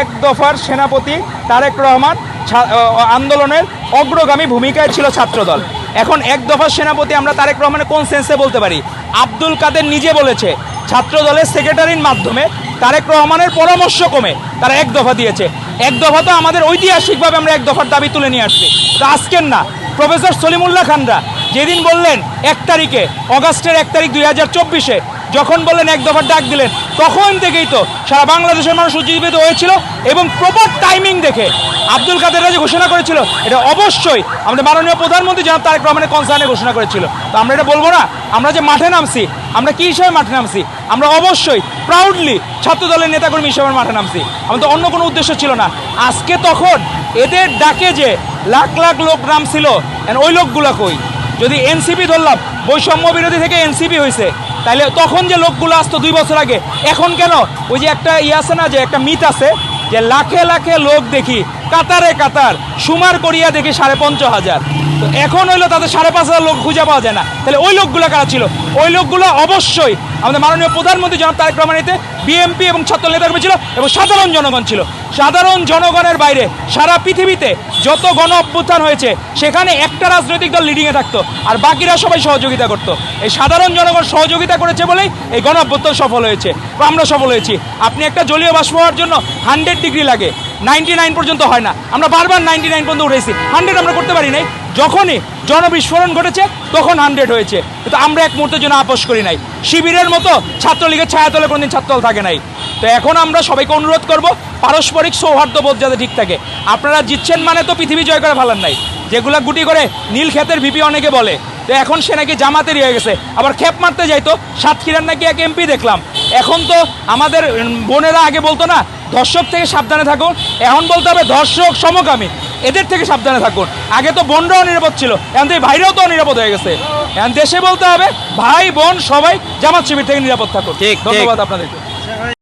এক দফার সেনাপতি তারেক রহমান আন্দোলনের অগ্রগামী ভূমিকায় ছিল ছাত্রদল। এখন এক দফার সেনাপতি আমরা তারেক রহমানের কোন সেন্সে বলতে পারি? আব্দুল কাদের নিজে বলেছে ছাত্রদলের সেক্রেটারির মাধ্যমে তারেক রহমানের পরামর্শ কমে তারা এক দফা দিয়েছে। এক দফা তো আমাদের ঐতিহাসিকভাবে আমরা এক দফার দাবি তুলে নিয়ে আসছি, তো আজকের না। প্রফেসর সলিমুল্লাহ খানরা যেদিন বললেন 1 তারিখে অগাস্টের 1 তারিখ 2024-এ যখন বললেন এক দফার ডাক দিলেন, তখন থেকেই তো সারা বাংলাদেশের মানুষ উজ্জীবিত হয়েছিল এবং প্রপার টাইমিং দেখে আব্দুল কাদেররা যে ঘোষণা করেছিল এটা অবশ্যই আমাদের মাননীয় প্রধানমন্ত্রী জনাব তারেক রহমানের কনসার্নে ঘোষণা করেছিল। তো আমরা এটা বলবো না? আমরা যে মাঠে নামছি, আমরা কি হিসাবে মাঠে নামছি? আমরা অবশ্যই প্রাউডলি ছাত্র দলের নেতাকর্মী হিসাবে মাঠে নামছি, আমাদের অন্য কোনো উদ্দেশ্য ছিল না। আজকে তখন এদের ডাকে যে লাখ লাখ লোক নামছিল, ওই লোকগুলা কই? যদি এনসিপি ধরলাম, বৈষম্য বিরোধী থেকে এনসিপি হয়েছে, তাহলে তখন যে লোকগুলো আসতো 2 বছর আগে, এখন কেন? ওই যে একটা আছে না, যে একটা মিথ আছে যে লাখে লাখে লোক দেখি কাতারে কাতার, সুমার করিয়া দেখি 5,500। তো এখন হইলো তাদের 5,500 লোক খুঁজে পাওয়া যায় না। তাহলে ওই লোকগুলো কারা ছিল? ওই লোকগুলো অবশ্যই আমাদের মাননীয় প্রধানমন্ত্রী জনাব তারেক রহমানের বিএমপি এবং ছাত্র নেতাকর্মী ছিল এবং সাধারণ জনগণ ছিল। সাধারণ জনগণের বাইরে সারা পৃথিবীতে যত গণ অভ্যুত্থান হয়েছে সেখানে একটা রাজনৈতিক দল লিডিংয়ে থাকতো আর বাকিরা সবাই সহযোগিতা করতো। এই সাধারণ জনগণ সহযোগিতা করেছে বলেই এই গণ অভ্যুত্থান সফল হয়েছে, আমরা সফল হয়েছি। আপনি একটা জলীয় বাষ্প হওয়ার জন্য 100 ডিগ্রি লাগে, 99 পর্যন্ত হয় না। আমরা বারবার 99 পর্যন্ত উঠেছি, 100 আমরা করতে পারি নাই। যখনই জনবিস্ফোরণ ঘটেছে তখন 100 হয়েছে, কিন্তু আমরা এক মুহূর্তের জন্য আপোষ করি নাই। শিবিরের মতো ছাত্রলীগের ছায়াতলে কোনদিন ছাত্রদল থাকে নাই। তো এখন আমরা সবাইকে অনুরোধ করব, পারস্পরিক সৌহার্দ্যবোধ যাতে ঠিক থাকে। আপনারা জিতছেন মানে তো পৃথিবী জয় করে ফেলার নাই। যেগুলা গুটি করে নীল ক্ষেতের ভিপি অনেকে বলে, তো এখন সে নাকি জামাতেরই হয়ে গেছে। আবার খেপ মারতে যাইতো, সাতক্ষীরার নাকি এক এমপি দেখলাম। এখন তো আমাদের বোনেরা আগে বলতো না ধর্ষক থেকে সাবধানে থাকুন, এখন বলতে হবে ধর্ষক সমকামী এদের থেকে সাবধানে থাকুন। আগে তো বোনরাও নিরাপদ ছিল, এখন তো ভাইরাও তো নিরাপদ হয়ে গেছে। এখন দেশে বলতে হবে ভাই বোন সবাই জামাত শিবির থেকে নিরাপদ থাকুন। ঠিক, ধন্যবাদ আপনাদেরকে।